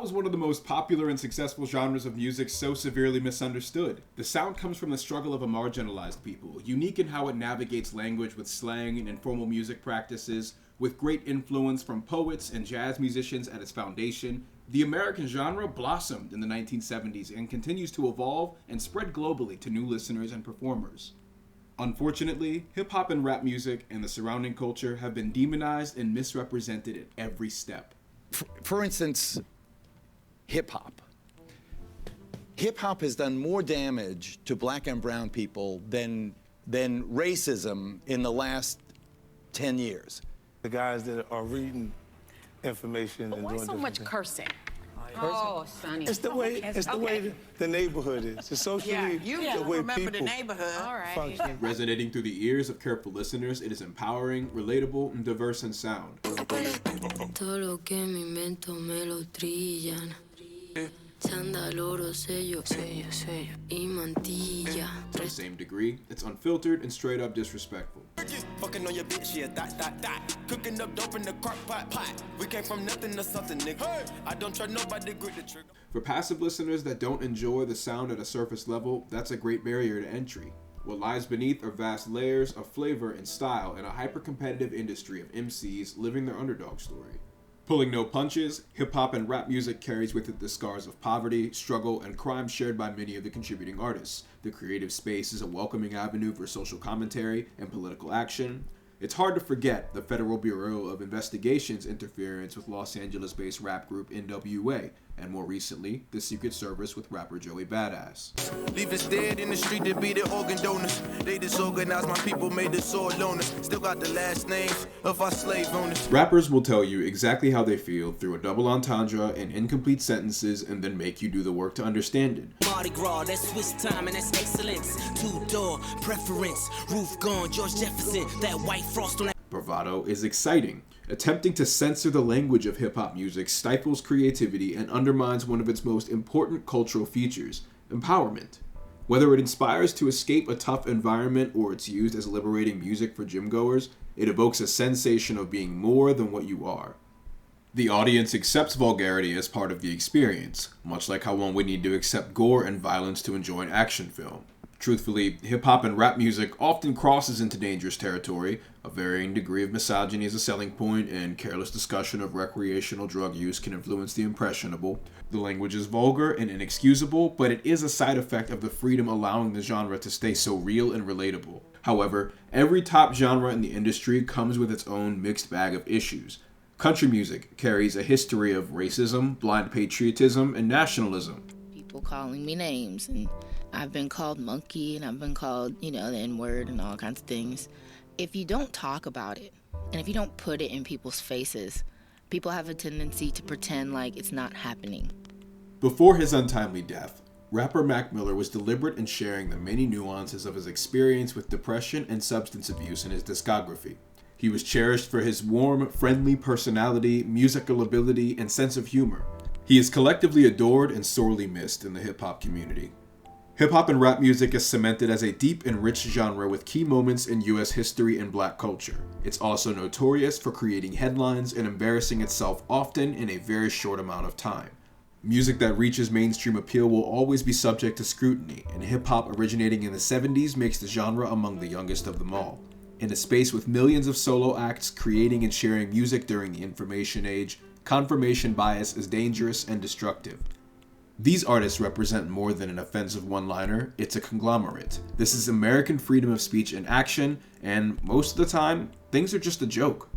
How is one of the most popular and successful genres of music so severely misunderstood? The sound comes from the struggle of a marginalized people, unique in how it navigates language with slang and informal music practices, with great influence from poets and jazz musicians at its foundation. The American genre blossomed in the 1970s and continues to evolve and spread globally to new listeners and performers. Unfortunately, hip-hop and rap music and the surrounding culture have been demonized and misrepresented at every step. For instance, hip-hop. Hip-hop has done more damage to black and brown people than racism in the last 10 years. The guys that are reading information and Why doing so much things. cursing? Oh, Sonny. It's the way the neighborhood is. It's socially the way remember people the neighborhood. All right. function. Resonating through the ears of careful listeners, it is empowering, relatable, and diverse in sound. Todo lo que me invento me lo trillan. Chándal, oro, sello, y mantilla. To the same degree, it's unfiltered and straight up disrespectful. Fucking on your bitch, yeah, that. Cooking up dope in the crock pot. We came from nothing to something, nigga. Hey. I don't try nobody, grip the trigger. For passive listeners that don't enjoy the sound at a surface level, that's a great barrier to entry. What lies beneath are vast layers of flavor and style in a hyper-competitive industry of MCs living their underdog story. Pulling no punches, hip-hop and rap music carries with it the scars of poverty, struggle, and crime shared by many of the contributing artists. The creative space is a welcoming avenue for social commentary and political action. It's hard to forget the Federal Bureau of Investigation's interference with Los Angeles-based rap group NWA, and more recently, the Secret Service with rapper Joey Badass. Leave us dead in the street to be the organ donors. They disorganized my people, made us all loners. Still got the last names of our slave owners. Rappers will tell you exactly how they feel through a double entendre and incomplete sentences and then make you do the work to understand it. Mardi Gras, that's Swiss time and that's excellence. Two-door preference, roof gone, George Jefferson, that white frost on that. Bravado is exciting. Attempting to censor the language of hip-hop music stifles creativity and undermines one of its most important cultural features, empowerment. Whether it inspires to escape a tough environment or it's used as liberating music for gym-goers, it evokes a sensation of being more than what you are. The audience accepts vulgarity as part of the experience, much like how one would need to accept gore and violence to enjoy an action film. Truthfully, hip-hop and rap music often crosses into dangerous territory. A varying degree of misogyny is a selling point, and careless discussion of recreational drug use can influence the impressionable. The language is vulgar and inexcusable, but it is a side effect of the freedom allowing the genre to stay so real and relatable. However, every top genre in the industry comes with its own mixed bag of issues. Country music carries a history of racism, blind patriotism, and nationalism. People calling me names, and I've been called monkey, and I've been called, the N-word and all kinds of things. If you don't talk about it, and if you don't put it in people's faces, people have a tendency to pretend like it's not happening. Before his untimely death, rapper Mac Miller was deliberate in sharing the many nuances of his experience with depression and substance abuse in his discography. He was cherished for his warm, friendly personality, musical ability, and sense of humor. He is collectively adored and sorely missed in the hip-hop community. Hip-hop and rap music is cemented as a deep and rich genre with key moments in U.S. history and black culture. It's also notorious for creating headlines and embarrassing itself often in a very short amount of time. Music that reaches mainstream appeal will always be subject to scrutiny, and hip-hop originating in the 70s makes the genre among the youngest of them all. In a space with millions of solo acts creating and sharing music during the information age, confirmation bias is dangerous and destructive. These artists represent more than an offensive one-liner, it's a conglomerate. This is American freedom of speech in action, and most of the time, things are just a joke.